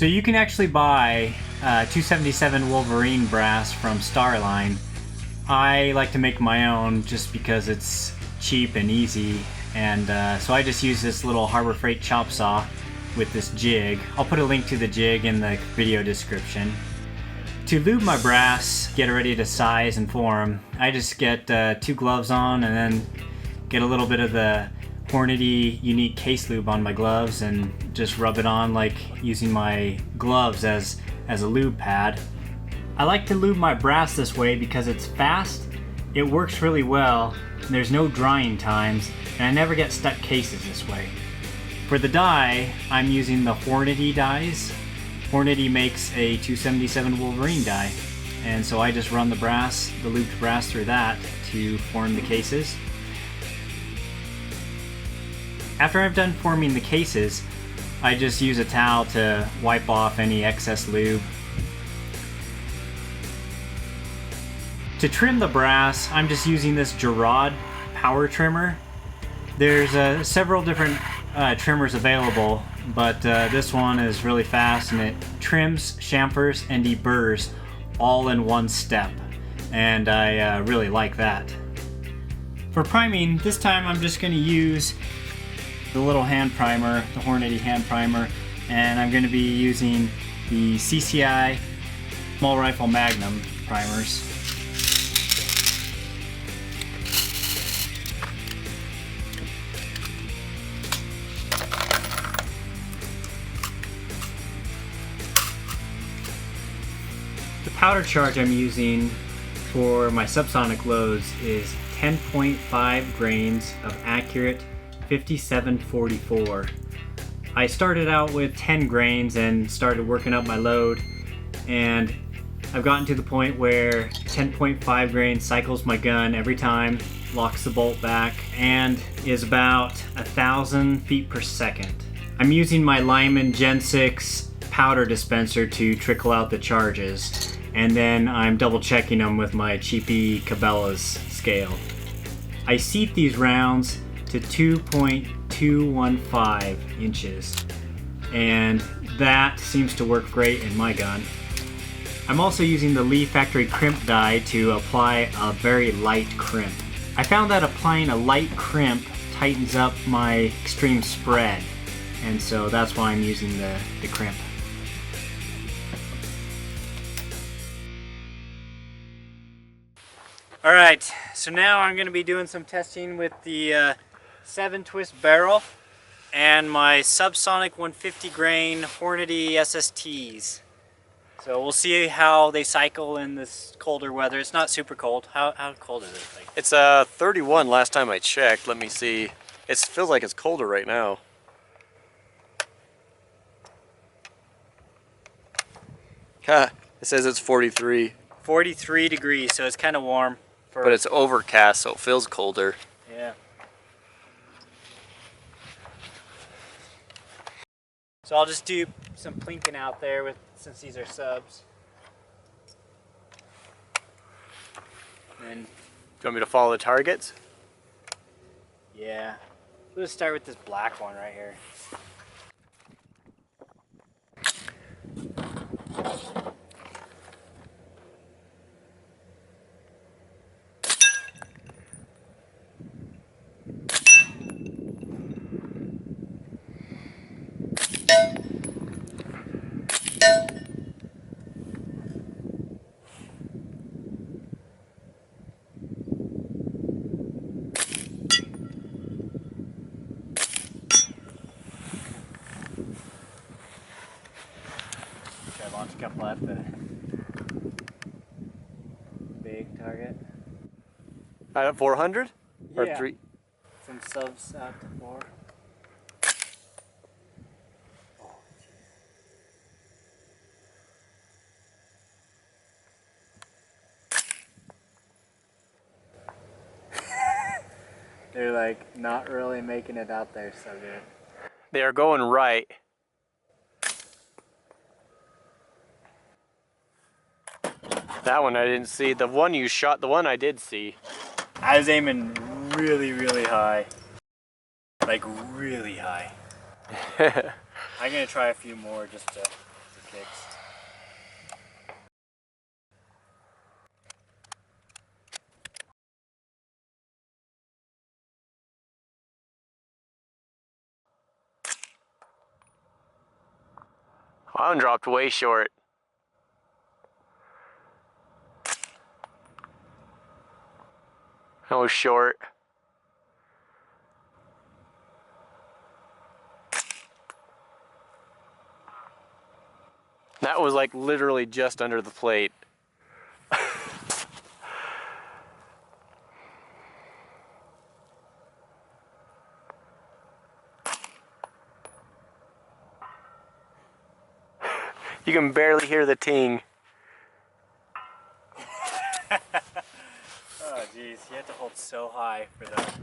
So you can actually buy 277 Wolverine brass from Starline. I like to make my own just because it's cheap and easy, and so I just use this little Harbor Freight chop saw with this jig. I'll put a link to the jig in the video description. To lube my brass, get it ready to size and form, I just get 2 gloves on and then get a little bit of the Hornady unique case lube on my gloves and just rub it on like using my gloves as a lube pad. I like to lube my brass this way because it's fast, it works really well, and there's no drying times, and I never get stuck cases this way. For the dye, I'm using the Hornady dyes. Hornady makes a 277 Wolverine dye, and so I just run the lubed brass through that to form the cases. After I've done forming the cases, I just use a towel to wipe off any excess lube. To trim the brass, I'm just using this Gerard power trimmer. There's several different trimmers available, but this one is really fast and it trims, chamfers, and deburrs all in one step, and I really like that. For priming, this time I'm just going to use the little hand primer, the Hornady hand primer, and I'm going to be using the CCI small rifle magnum primers. The powder charge I'm using for my subsonic loads is 10.5 grains of accurate 5744. I started out with 10 grains and started working up my load, and I've gotten to the point where 10.5 grains cycles my gun every time, locks the bolt back, and is about 1,000 feet per second. I'm using my Lyman Gen 6 powder dispenser to trickle out the charges, and then I'm double checking them with my cheapy Cabela's scale. I seat these rounds to 2.215 inches, and that seems to work great in my gun. I'm also using the Lee Factory crimp die to apply a very light crimp. I found that applying a light crimp tightens up my extreme spread, and so that's why I'm using the crimp. Alright, so now I'm going to be doing some testing with the 7-twist barrel and my Subsonic 150 grain Hornady SSTs. So we'll see how they cycle in this colder weather. It's not super cold. How cold is it? It's 31 last time I checked. Let me see. It feels like it's colder right now. It says it's 43. 43 degrees, so it's kind of warm. But it's overcast, so it feels colder. Yeah. So I'll just do some plinking out there since these are subs. And do you want me to follow the targets? Yeah. Let's start with this black one right here. Launch a couple at the big target. At 400? Or yeah. 3? Some subs out to 4. They're like not really making it out there so good. They are going right. That one I didn't see. The one you shot, the one I did see. I was aiming really, really high. Like really high. I'm gonna try a few more just to kicks. That one dropped way short. That was short. That was like literally just under the plate. You can barely hear the ting. Oh jeez, you have to hold so high for that.